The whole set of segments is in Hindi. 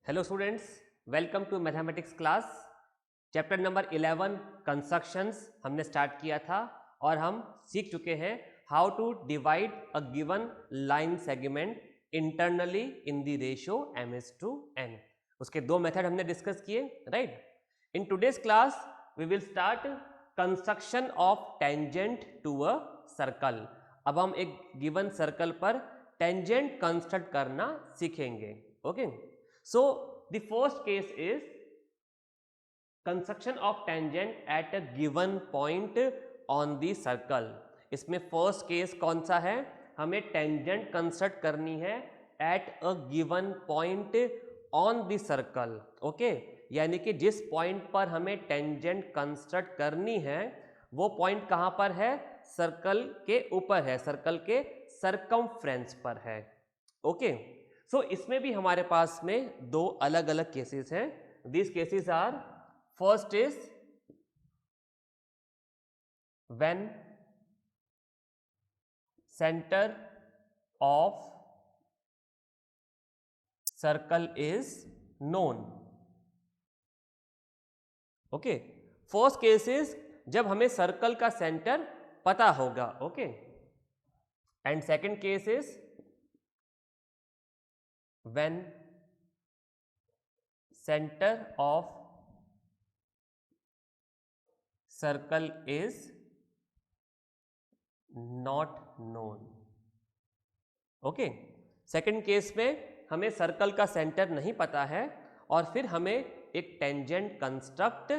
Hello students, welcome to mathematics class. Chapter number 11 constructions हमने स्टार्ट किया था और हम सीख चुके हैं how to divide a given line segment internally in the ratio m/n। उसके दो मेथड हमने डिस्कस किए, right. In today's class we will start construction of tangent to a circle. अब हम एक गिवन सर्कल पर टेंजेंट कंस्ट्रक्ट करना सीखेंगे। Okay, so the first case is construction of tangent at a given point on the circle। इसमें फर्स्ट केस कौन सा है? हमें टेंजेंट कंस्ट्रक्ट करनी है eight a given point on the circle. Okay, यानी कि जिस पॉइंट पर हमें टेंजेंट कंस्ट्रक्ट करनी है वो पॉइंट कहां पर है? सर्कल के ऊपर है, सर्कल के सरकमफ्रेंस पर है। ओके, सो इसमें भी हमारे पास में दो अलग अलग केसेस हैं। This cases are, first is when centre of circle is known. Okay, first case is जब हमें सर्कल का सेंटर पता होगा। Okay, and second case is when centre of circle is not known. Okay, second case में हमें सर्कल का सेंटर नहीं पता है और फिर हमें एक टेंजेंट कंस्ट्रक्ट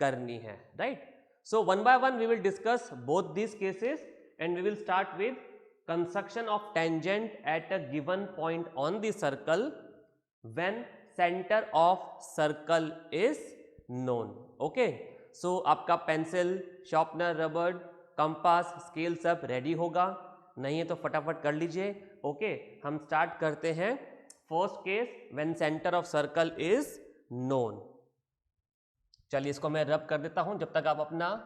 करनी है, right. So one by one we will discuss both these cases and we will start with construction of tangent at a given point on the circle when centre of circle is known. Okay, so आपका pencil, sharpener, rubber, compass, scale सब रेडी होगा, नहीं है तो फटाफट कर लीजिए। ओके, हम स्टार्ट करते हैं first case when centre of circle is known. चलिए इसको मैं रब कर देता हूं जब तक आप अपना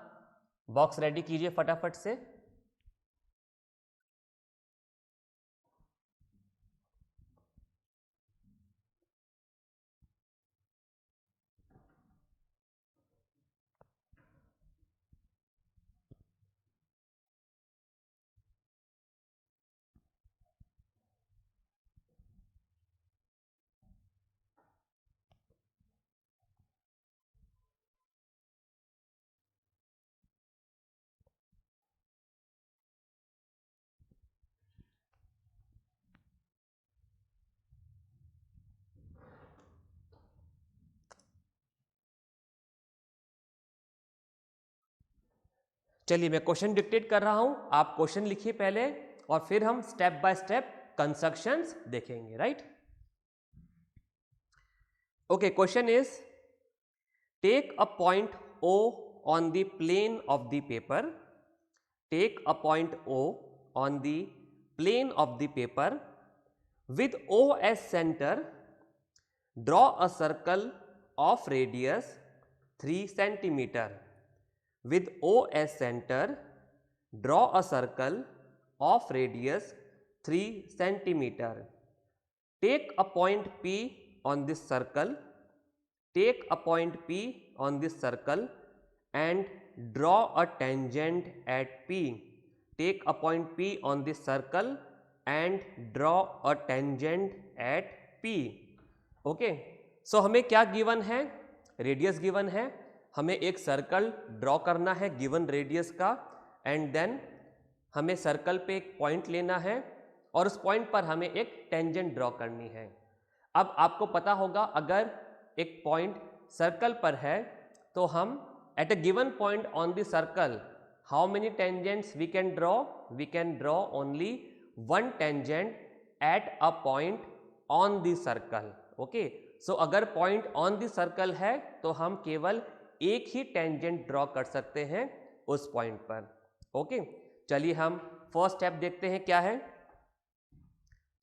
बॉक्स रेडी कीजिए फटाफट से। चलिए मैं क्वेश्चन डिक्टेट कर रहा हूं, आप क्वेश्चन लिखिए पहले और फिर हम स्टेप बाय स्टेप कंस्ट्रक्शंस देखेंगे, right. Okay, question is take a point O on the plane of the paper। Take a point O on the plane of the paper with O as center। Draw a circle of radius 3 centimeter। With O as center, draw a circle of radius 3 centimeter। Take a point P on this circle। Take a point P on this circle and draw a tangent at P। Take a point P on this circle and draw a tangent at P। Okay, so हमें क्या गिवन है? रेडियस गिवन है, हमें एक सर्कल ड्रॉ करना है गिवन रेडियस का, एंड देन हमें सर्कल पे एक पॉइंट लेना है और उस पॉइंट पर हमें एक टेंजेंट ड्रॉ करनी है। अब आपको पता होगा अगर एक पॉइंट सर्कल पर है तो हम at a given point on the circle how many tangents we can draw? We can draw only one tangent at a point on the circle. Okay, so अगर पॉइंट ऑन द सर्कल है तो हम केवल एक ही टेंजेंट ड्रॉ कर सकते हैं उस पॉइंट पर। ओके, चलिए हम फर्स्ट स्टेप देखते हैं क्या है।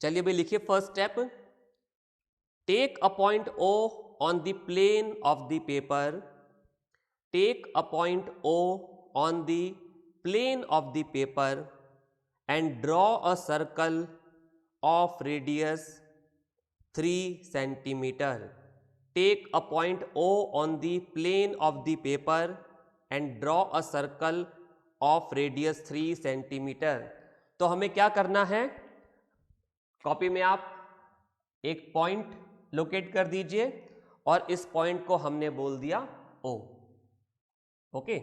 चलिए भाई लिखिए first step. Take a point O on the plane of the paper। Take a point O on the plane of the paper and draw a circle of radius 3 centimeter. Take a point O on the plane of the paper and draw a circle of radius 3 centimeter. तो हमें क्या करना है, कॉपी में आप एक पॉइंट लोकेट कर दीजिए और इस पॉइंट को हमने बोल दिया O. ओके,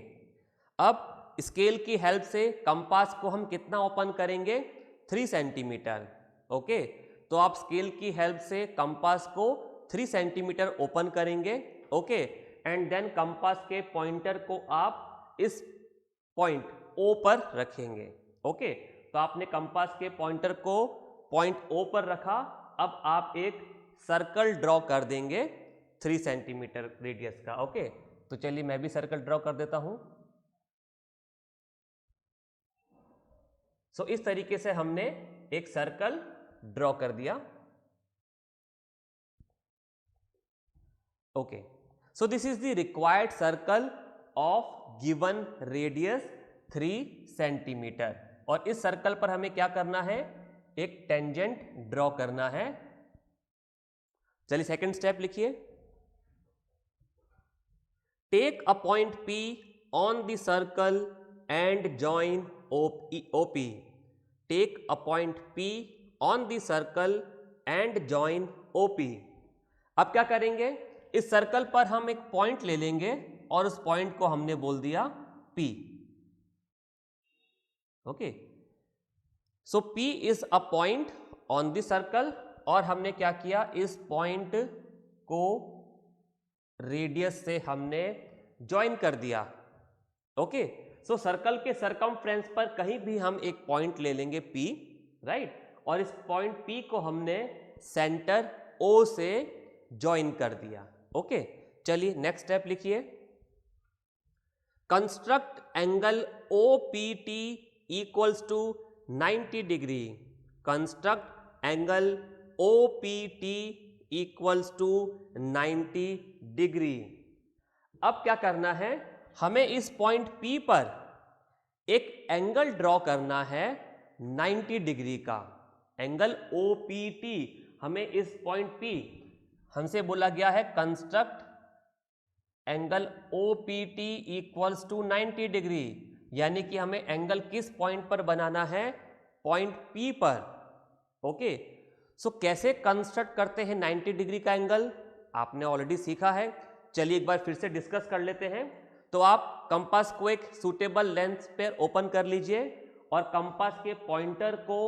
अब स्केल की हेल्प से कंपास को हम कितना ओपन करेंगे, 3 सेंटीमीटर. ओके, तो आप स्केल की हेल्प से कंपास को 3 सेंटीमीटर ओपन करेंगे. ओके, एंड देन कंपास के पॉइंटर को आप इस पॉइंट O पर रखेंगे. ओके, तो आपने कंपास के पॉइंटर को पॉइंट O पर रखा. अब आप एक सर्कल ड्रॉ कर देंगे 3 सेंटीमीटर रेडियस का. ओके, तो चलिए मैं भी सर्कल ड्रॉ कर देता हूं. सो इस तरीके से हमने एक सर्कल ड्रॉ कर दिया. Okay, so this is the required circle of given radius 3 centimetre. और इस सर्कल पर हमें क्या करना है, एक टेंजेंट ड्रॉ करना है. चलिए सेकंड स्टेप लिखिए. Take a point P on the circle and join OP. Take a point P on the circle and join OP. अब क्या करेंगे, इस सर्कल पर हम एक पॉइंट ले लेंगे और उस पॉइंट को हमने बोल दिया P. Okay, so P is a point on the circle और हमने क्या किया, इस पॉइंट को रेडियस से हमने ज्वाइन कर दिया. ओके, सो सर्कल के सरकमफ्रेंस पर कहीं भी हम एक पॉइंट ले लेंगे P, राइट, और इस पॉइंट P को हमने सेंटर O से ज्वाइन कर दिया. ओके, चलिए नेक्स्ट स्टेप लिखिए. Construct angle OPT equals to 90 degree. Construct angle OPT equals to 90 degree. अब क्या करना है, हमें इस पॉइंट P पर एक एंगल ड्रॉ करना है 90 डिग्री का. एंगल OPT हमें इस पॉइंट P, हमसे बोला गया है construct angle OPT equals to 90 degree, यानी कि हमें एंगल किस पॉइंट पर बनाना है, पॉइंट P पर. ओके, सो कैसे कंस्ट्रक्ट करते हैं 90 डिग्री का एंगल, आपने ऑलरेडी सीखा है. चलिए एक बार फिर से डिस्कस कर लेते हैं. तो आप कंपास को एक सूटेबल लेंथ पर ओपन कर लीजिए और कंपास के पॉइंटर को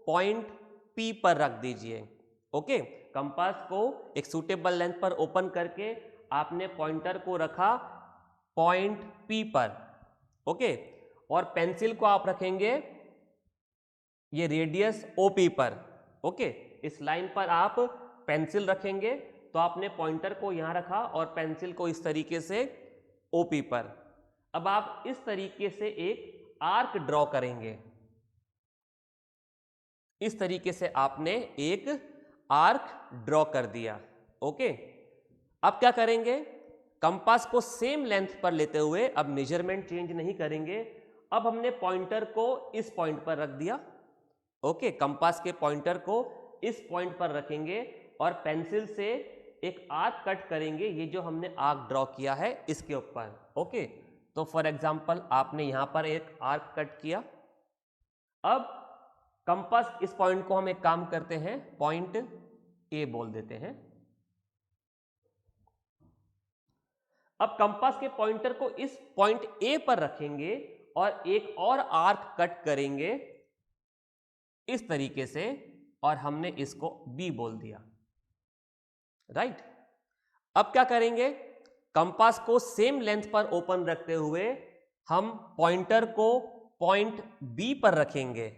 पॉइंट P पर रख दीजिए. ओके, कंपास को एक सूटेबल लेंथ पर ओपन करके आपने पॉइंटर को रखा पॉइंट P पर. ओके, और पेंसिल को आप रखेंगे ये रेडियस OP पर. ओके, इस लाइन पर आप पेंसिल रखेंगे, तो आपने पॉइंटर को यहां रखा और पेंसिल को इस तरीके से OP पर. अब आप इस तरीके से एक आर्क ड्रॉ करेंगे. इस तरीके से आपने एक आर्क ड्रॉ कर दिया. ओके, अब क्या करेंगे, कंपास को सेम लेंथ पर लेते हुए अब मेजरमेंट चेंज नहीं करेंगे. अब हमने पॉइंटर को इस पॉइंट पर रख दिया. ओके, कंपास के पॉइंटर को इस पॉइंट पर रखेंगे और पेंसिल से एक आर्क कट करेंगे, ये जो हमने आर्क ड्रॉ किया है इसके ऊपर. ओके, तो फॉर एग्जांपल आपने यहां पर एक आर्क कट किया. अब कंपास इस पॉइंट को हम एक काम करते हैं, पॉइंट A बोल देते हैं. अब कंपास के पॉइंटर को इस पॉइंट A पर रखेंगे और एक और आर्क कट करेंगे इस तरीके से और हमने इसको B बोल दिया. राइट, अब क्या करेंगे, कंपास को सेम लेंथ पर ओपन रखते हुए हम पॉइंटर को पॉइंट B पर रखेंगे.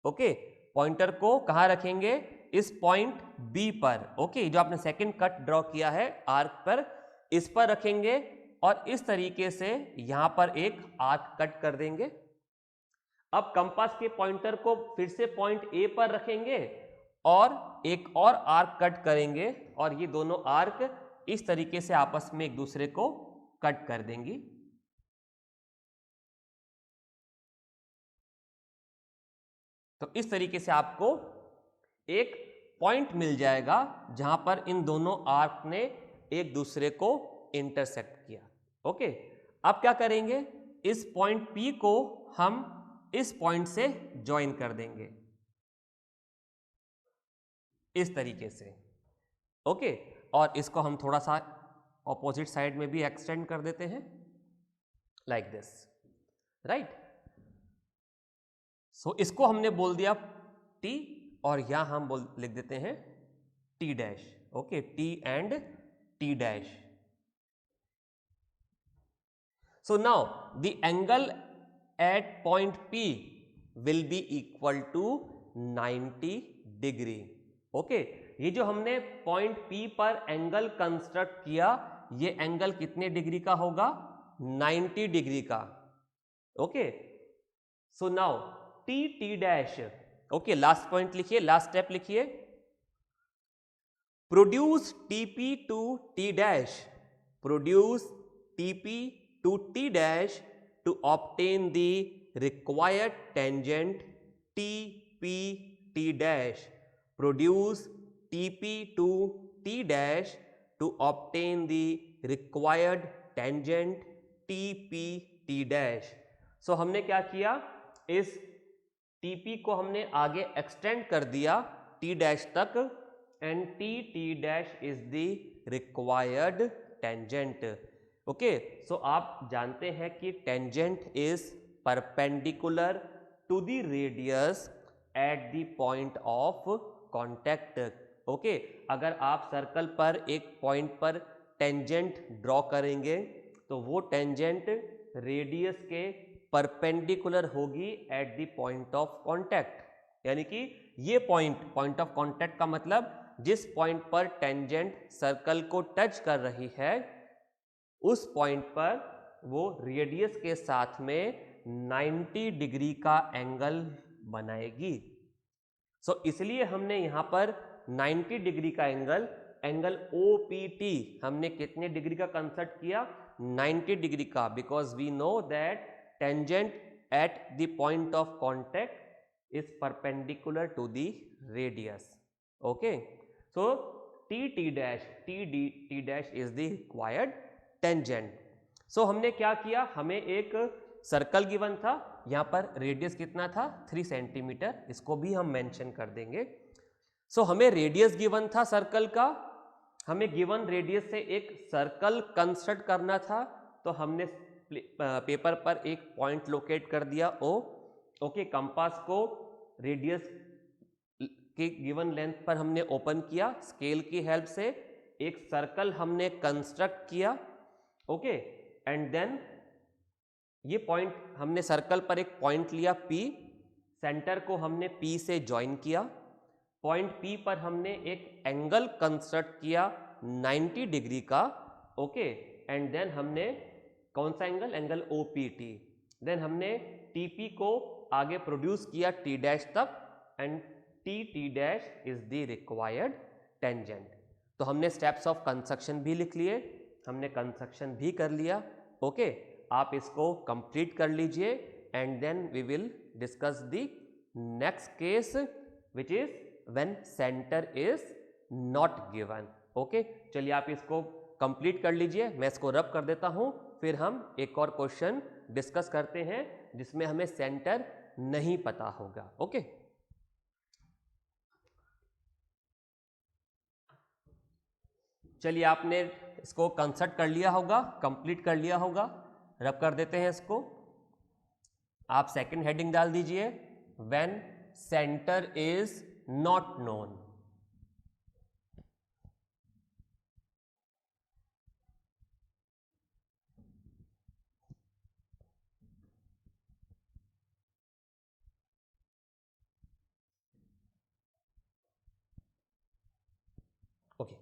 ओके, पॉइंटर को कहां रखेंगे, इस पॉइंट B पर. ओके, जो आपने सेकंड कट ड्रॉ किया है आर्क पर, इस पर रखेंगे और इस तरीके से यहां पर एक आर्क कट कर देंगे. अब कंपास के पॉइंटर को फिर से पॉइंट A पर रखेंगे और एक और आर्क कट करेंगे और ये दोनों आर्क इस तरीके से आपस में एक दूसरे को कट कर देंगी. तो इस तरीके से आपको एक पॉइंट मिल जाएगा जहां पर इन दोनों आर्क ने एक दूसरे को इंटरसेक्ट किया। ओके, अब क्या करेंगे, इस पॉइंट P को हम इस पॉइंट से ज्वाइन कर देंगे इस तरीके से। ओके, और इसको हम थोड़ा सा ऑपोजिट साइड में भी एक्सटेंड कर देते हैं लाइक दिस, राइट। सो इसको हमने बोल दिया T और यहां हम लिख देते हैं T dash. Okay, T and T dash. So now the angle at point P will be equal to 90 degree. Okay, ये जो हमने पॉइंट P पर एंगल कंस्ट्रक्ट किया, ये एंगल कितने डिग्री का होगा, 90 डिग्री का। Okay, so now T dash. Okay, last point लिखिए, लास्ट स्टेप लिखिए, produce TP to T dash, produce TP to T dash to obtain the required tangent TP T dash. Produce TP to T dash to obtain the required tangent TP T dash. So हमने क्या किया, इस TP को हमने आगे एक्सटेंड कर दिया T dash तक, and T dash is the required tangent. Okay, so आप जानते हैं कि tangent is perpendicular to the radius at the point of contact. Okay, अगर आप सर्कल पर एक पॉइंट पर टेंजेंट ड्रॉ करेंगे तो वो टेंजेंट रेडियस के परपेंडिकुलर होगी eight the point of contact. यानी कि ये पॉइंट ऑफ कांटेक्ट का मतलब जिस पॉइंट पर टेंजेंट सर्कल को टच कर रही है उस पॉइंट पर वो रेडियस के साथ में 90 डिग्री का एंगल बनाएगी। सो इसलिए हमने यहां पर 90 डिग्री का एंगल OPT हमने कितने डिग्री का कंस्ट्रक्ट किया, 90 डिग्री का, because we know that tangent at the point of contact is perpendicular to the radius. Okay, so T dash is the required tangent. So हमने क्या किया, हमें एक सर्कल गिवन था, यहां पर रेडियस कितना था, 3 सेंटीमीटर, इसको भी हम मेंशन कर देंगे। सो हमें रेडियस गिवन था सर्कल का, हमें गिवन रेडियस से एक सर्कल कंस्ट्रक्ट करना था, तो हमने पेपर पर एक पॉइंट लोकेट कर दिया O। ओके, कंपास को रेडियस के गिवन लेंथ पर हमने ओपन किया, स्केल की हेल्प से एक सर्कल हमने कंस्ट्रक्ट किया। ओके, एंड देन ये पॉइंट हमने सर्कल पर एक पॉइंट लिया P, सेंटर को हमने P से ज्वाइन किया, पॉइंट P पर हमने एक एंगल कंस्ट्रक्ट किया 90 डिग्री का। ओके, एंड देन हमने कौन सा एंगल OPT, देन हमने TP को आगे प्रोड्यूस किया T डैश तक, and T dash is the required tangent. तो हमने स्टेप्स ऑफ कंस्ट्रक्शन भी लिख लिए, हमने कंस्ट्रक्शन भी कर लिया। ओके, आप इसको कंप्लीट कर लीजिए and then we will discuss the next case which is when centre is not given. Okay, चलिए आप इसको कंप्लीट कर लीजिए, मैं इसको रब कर देता हूं, फिर हम एक और क्वेश्चन डिस्कस करते हैं जिसमें हमें सेंटर नहीं पता होगा। ओके, चलिए आपने इसको कंसल्ट कर लिया होगा, कंप्लीट कर लिया होगा, रब कर देते हैं इसको। आप सेकंड हेडिंग डाल दीजिए, when centre is not known. Okay,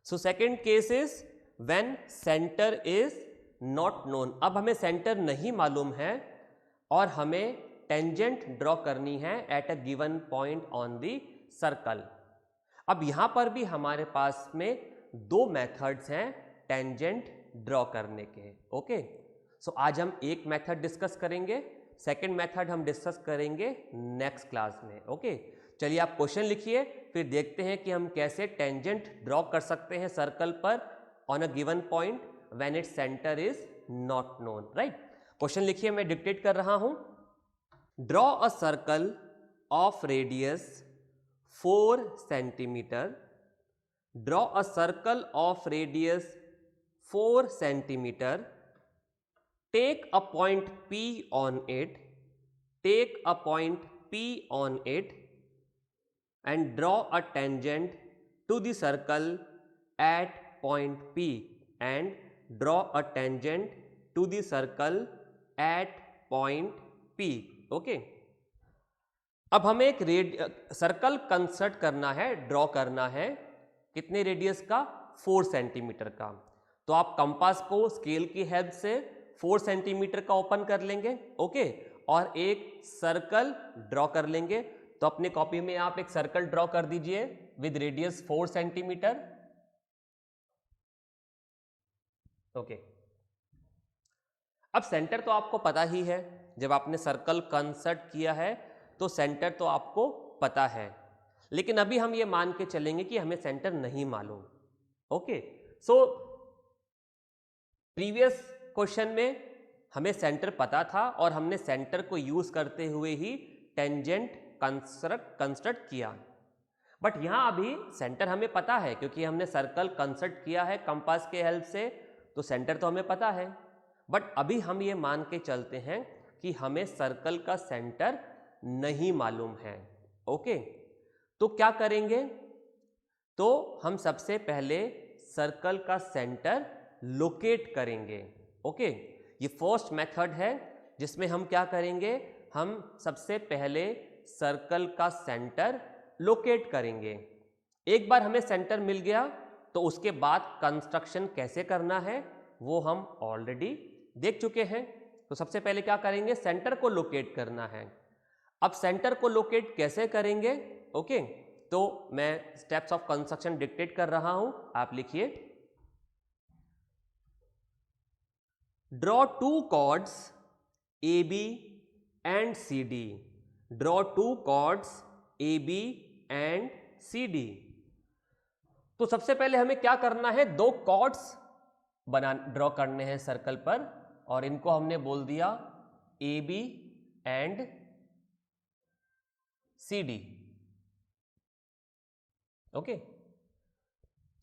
so second case is when centre is not known. अब हमें सेंटर नहीं मालूम है और हमें टेंजेंट ड्रॉ करनी है eight a given point on the circle. अब यहां पर भी हमारे पास में दो मेथड्स हैं टेंजेंट ड्रॉ करने के। ओके, सो आज हम एक मेथड डिस्कस करेंगे, सेकंड मेथड हम डिस्कस करेंगे नेक्स्ट क्लास में। ओके, चलिए आप क्वेश्चन लिखिए, फिर देखते हैं कि हम कैसे टेंजेंट ड्रॉ कर सकते हैं सर्कल पर on a given point when its centre is not known, right. Question लिखिए, मैं डिक्टेट कर रहा हूं। Draw a circle of radius 4 centimetre, draw a circle of radius 4 centimetre, take a point P on it, take a point P on it and draw a tangent to the circle at point P and draw a tangent to the circle at point P. Okay, अब हमें एक सर्कल कंस्ट्रक्ट करना है, ड्रॉ करना है, कितने रेडियस का? 4 सेंटीमीटर का। तो आप कंपास को स्केल की हेल्प से 4 सेंटीमीटर का ओपन कर लेंगे, ओके, और एक सर्कल ड्रॉ कर लेंगे। तो अपने कॉपी में आप एक सर्कल ड्रॉ कर दीजिए विद रेडियस 4 सेंटीमीटर, ओके। अब सेंटर तो आपको पता ही है, जब आपने सर्कल कंस्ट्रक्ट किया है तो सेंटर तो आपको पता है, लेकिन अभी हम ये मान के चलेंगे कि हमें सेंटर नहीं मालूम, ओके। सो प्रीवियस क्वेश्चन में हमें सेंटर पता था और हमने सेंटर को यूज करते हुए ही टेंजेंट कंस्ट्रक्ट किया, बट यहां अभी सेंटर हमें पता है क्योंकि हमने सर्कल कंस्ट्रक्ट किया है कंपास के हेल्प से, तो सेंटर तो हमें पता है। बट अभी हम ये मान के चलते हैं कि हमें सर्कल का सेंटर नहीं मालूम है, ओके। तो क्या करेंगे? तो हम सबसे पहले सर्कल का सेंटर लोकेट करेंगे, ओके। ये फर्स्ट मेथड है जिसमें हम क्या करेंगे, हम सबसे पहले सर्कल का सेंटर लोकेट करेंगे। एक बार हमें सेंटर मिल गया तो उसके बाद कंस्ट्रक्शन कैसे करना है वो हम ऑलरेडी देख चुके हैं। तो सबसे पहले क्या करेंगे, सेंटर को लोकेट करना है। अब सेंटर को लोकेट कैसे करेंगे, ओके, तो मैं स्टेप्स ऑफ कंस्ट्रक्शन डिक्टेट कर रहा हूं, आप लिखिए। Draw two chords AB and CD, draw two chords AB and CD। तो सबसे पहले हमें क्या करना है, दो कॉर्ड्स ड्रॉ करने हैं सर्कल पर, और इनको हमने बोल दिया AB एंड CD, ओके।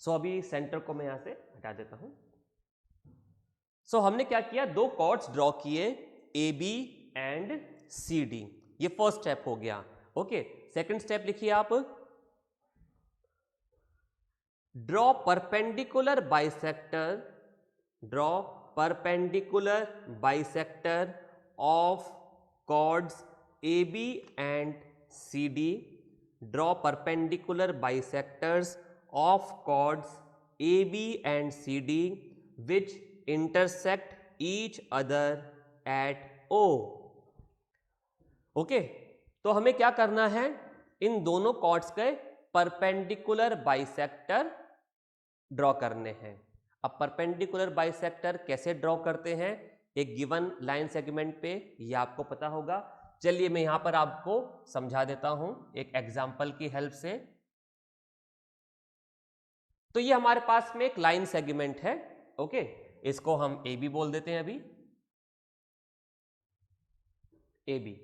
सो अभी सेंटर को मैं यहां से हटा देता हूं। सो हमने क्या किया, दो कॉर्ड्स ड्रॉ किए AB एंड CD, ये फर्स्ट स्टेप हो गया, ओके। सेकंड स्टेप लिखिए आप, draw perpendicular bisector, draw perpendicular bisector of chords AB and CD, draw perpendicular bisectors of chords AB and CD which intersect each other at O, okay. तो हमें क्या करना है, इन दोनों कॉर्ड्स के परपेंडिकुलर बाइसेक्टर ड्रॉ करने हैं। अब परपेंडिकुलर बाइसेक्टर कैसे ड्रॉ करते हैं, एक गिवन लाइन सेगमेंट पे, ये आपको पता होगा। चलिए मैं यहां पर आपको समझा देता हूं एक एग्जाम्पल की हेल्प से। तो ये हमारे पास में एक लाइन सेगमेंट है, ओके, इसको हम AB बोल देते हैं अभी, AB।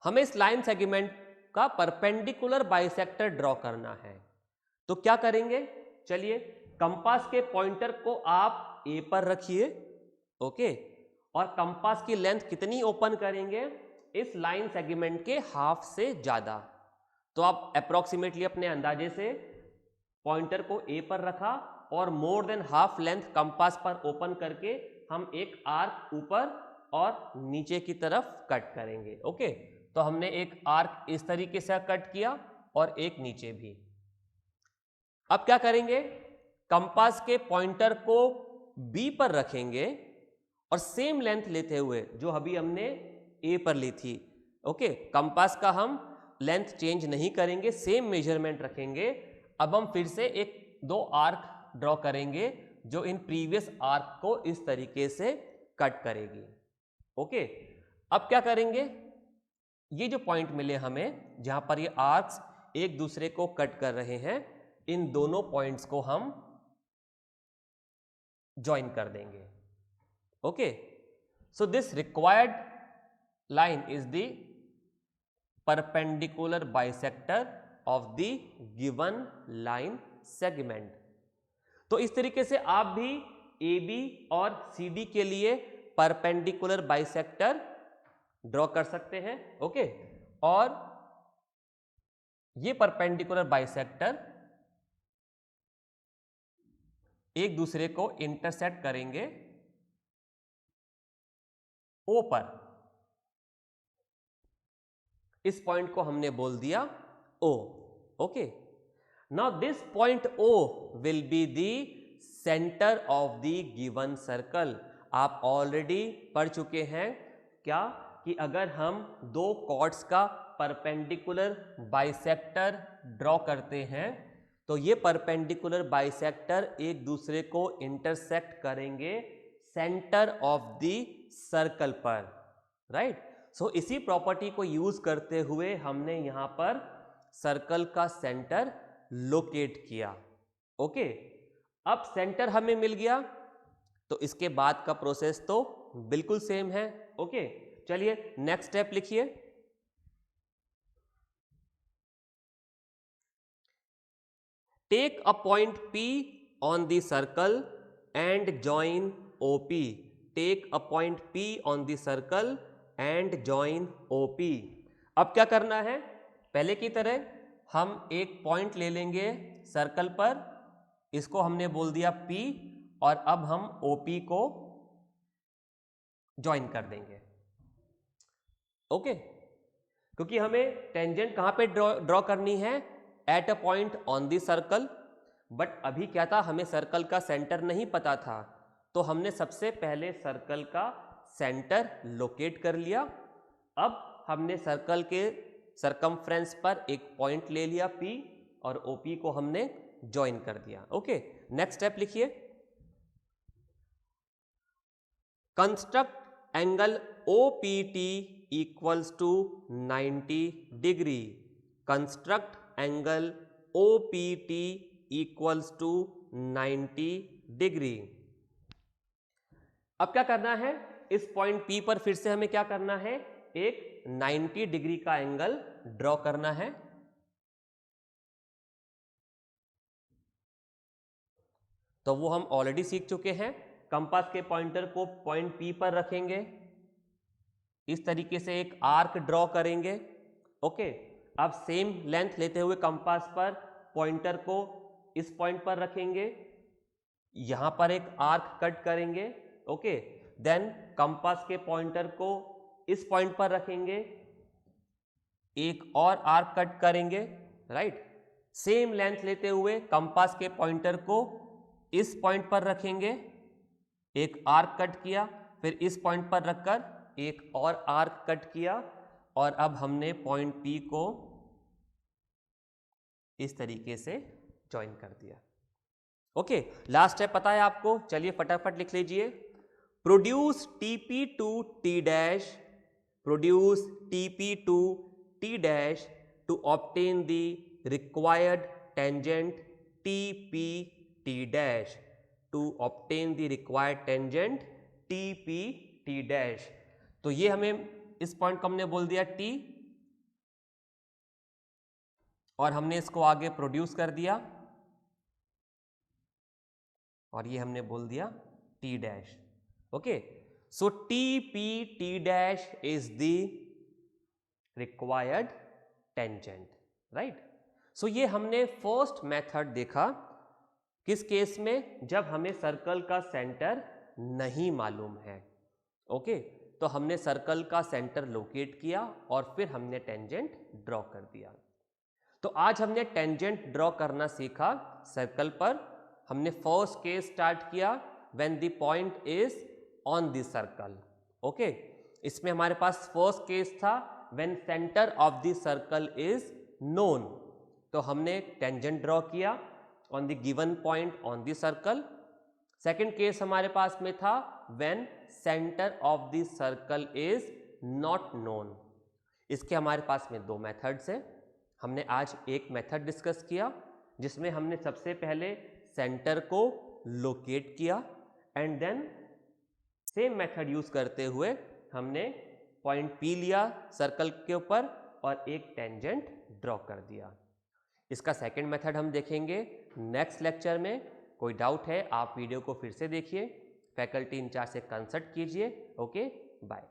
हमें इस लाइन सेगमेंट का परपेंडिकुलर बाइसेक्टर ड्रॉ करना है। तो क्या करेंगे, चलिए कंपास के पॉइंटर को आप A पर रखिए, ओके, और कंपास की लेंथ कितनी ओपन करेंगे, इस लाइन सेगमेंट के हाफ से ज्यादा। तो आप अप्रोक्सीमेटली अपने अंदाजे से पॉइंटर को A पर रखा और more than half length compass पर ओपन करके हम एक आर्क ऊपर और नीचे की तरफ कट करेंगे, ओके। तो हमने एक आर्क इस तरीके से कट किया और एक नीचे भी। अब क्या करेंगे, कंपास के पॉइंटर को B पर रखेंगे और सेम लेंथ लेते हुए जो अभी हमने A पर ली थी, ओके, कंपास का हम लेंथ चेंज नहीं करेंगे, सेम मेजरमेंट रखेंगे। अब हम फिर से एक दो आर्क ड्रॉ करेंगे जो इन प्रीवियस आर्क को इस तरीके से कट करेगी, ओके। अब क्या करेंगे, ये जो पॉइंट मिले हमें जहां पर ये आर्क्स एक दूसरे को कट कर रहे हैं, इन दोनों पॉइंट्स को हम ज्वाइन कर देंगे. Okay, so this required line is the perpendicular bisector of the given line segment. तो इस तरीके से आप भी AB और CD के लिए परपेंडिकुलर बाइसेक्टर ड्रॉ कर सकते हैं. ओके, और ये परपेंडिकुलर बाइसेक्टर एक दूसरे को इंटरसेक्ट करेंगे O पर. इस पॉइंट को हमने बोल दिया O. Okay, now this point O will be the centre of the given circle. आप ऑलरेडी पढ़ चुके हैं क्या कि अगर हम दो कॉर्ड्स का परपेंडिकुलर बाइसेक्टर ड्रॉ करते हैं तो ये परपेंडिकुलर बाइसेक्टर एक दूसरे को इंटरसेक्ट करेंगे सेंटर ऑफ द सर्कल पर. राइट, सो इसी प्रॉपर्टी को यूज करते हुए हमने यहां पर सर्कल का सेंटर लोकेट किया. ओके, अब सेंटर हमें मिल गया तो इसके बाद का प्रोसेस तो बिल्कुल सेम है. ओके, चलिए नेक्स्ट स्टेप लिखिए. Take a point P on the circle and join OP. Take a point P on the circle and join OP. अब क्या करना है, पहले की तरह हम एक पॉइंट ले लेंगे सर्कल पर, इसको हमने बोल दिया P, और अब हम OP को ज्वाइन कर देंगे. ओके, क्योंकि हमें टेंजेंट कहां पे ड्रॉ करनी है, eight a point on the circle. But अभी क्या था, हमें सर्कल का सेंटर नहीं पता था, तो हमने सबसे पहले सर्कल का सेंटर लोकेट कर लिया. अब हमने सर्कल के सरकमफ्रेंस पर एक पॉइंट ले लिया P, और OP को हमने ज्वाइन कर दिया. ओके, नेक्स्ट स्टेप लिखिए. Construct angle OPT equals to 90 degree. Construct angle OPT equals to 90 degree. अब क्या करना है, इस पॉइंट P पर फिर से हमें क्या करना है, एक 90 डिग्री का एंगल ड्रॉ करना है. तो वो हम ऑलरेडी सीख चुके हैं. कंपास के पॉइंटर को पॉइंट P पर रखेंगे, इस तरीके से एक आर्क ड्रॉ करेंगे. ओके, अब सेम लेंथ लेते हुए कंपास पर पॉइंटर को इस पॉइंट पर रखेंगे, यहां पर एक आर्क कट करेंगे. ओके, देन कंपास के पॉइंटर को इस पॉइंट पर रखेंगे, एक और आर्क कट करेंगे. राइट, सेम लेंथ लेते हुए कंपास के पॉइंटर को इस पॉइंट पर रखेंगे, एक आर्क कट किया, फिर इस पॉइंट पर रखकर एक और आर्क कट किया, और अब हमने पॉइंट P को इस तरीके से ज्वाइन कर दिया. ओके, लास्ट स्टेप पता है आपको, चलिए फटाफट लिख लीजिए. Produce TP to T dash, produce TP to T dash to obtain the required tangent TP T dash, to obtain the required tangent TP T dash. तो ये हमें इस पॉइंट को हमने बोल दिया T, और हमने इसको आगे प्रोड्यूस कर दिया, और ये हमने बोल दिया T dash. Okay, so TP T dash is the required tangent. Right, so ये हमने फर्स्ट मेथड देखा. किस केस में, जब हमें सर्कल का सेंटर नहीं मालूम है. ओके, तो हमने सर्कल का सेंटर लोकेट किया और फिर हमने टेंजेंट ड्रॉ कर दिया. तो आज हमने टेंजेंट ड्रॉ करना सीखा सर्कल पर. हमने फर्स्ट केस स्टार्ट किया when the point is on the circle. Okay, इसमें हमारे पास फर्स्ट केस था when centre of the circle is known. तो हमने टेंजेंट ड्रॉ किया on the given point on the circle. Second case हमारे पास में था when centre of the circle is not known. इसके हमारे पास में दो मेथड्स हैं। हमने आज एक मेथड डिस्कस किया जिसमें हमने सबसे पहले सेंटर को लोकेट किया and then same method use करते हुए हमने पॉइंट P लिया सर्कल के ऊपर और एक टेंजेंट ड्रॉ कर दिया। इसका सेकंड मेथड हम देखेंगे नेक्स्ट लेक्चर में। कोई डाउट है आप वीडियो को फिर से देखिए, फैकल्टी इंचार्ज से कंसल्ट कीजिए। Okay, bye.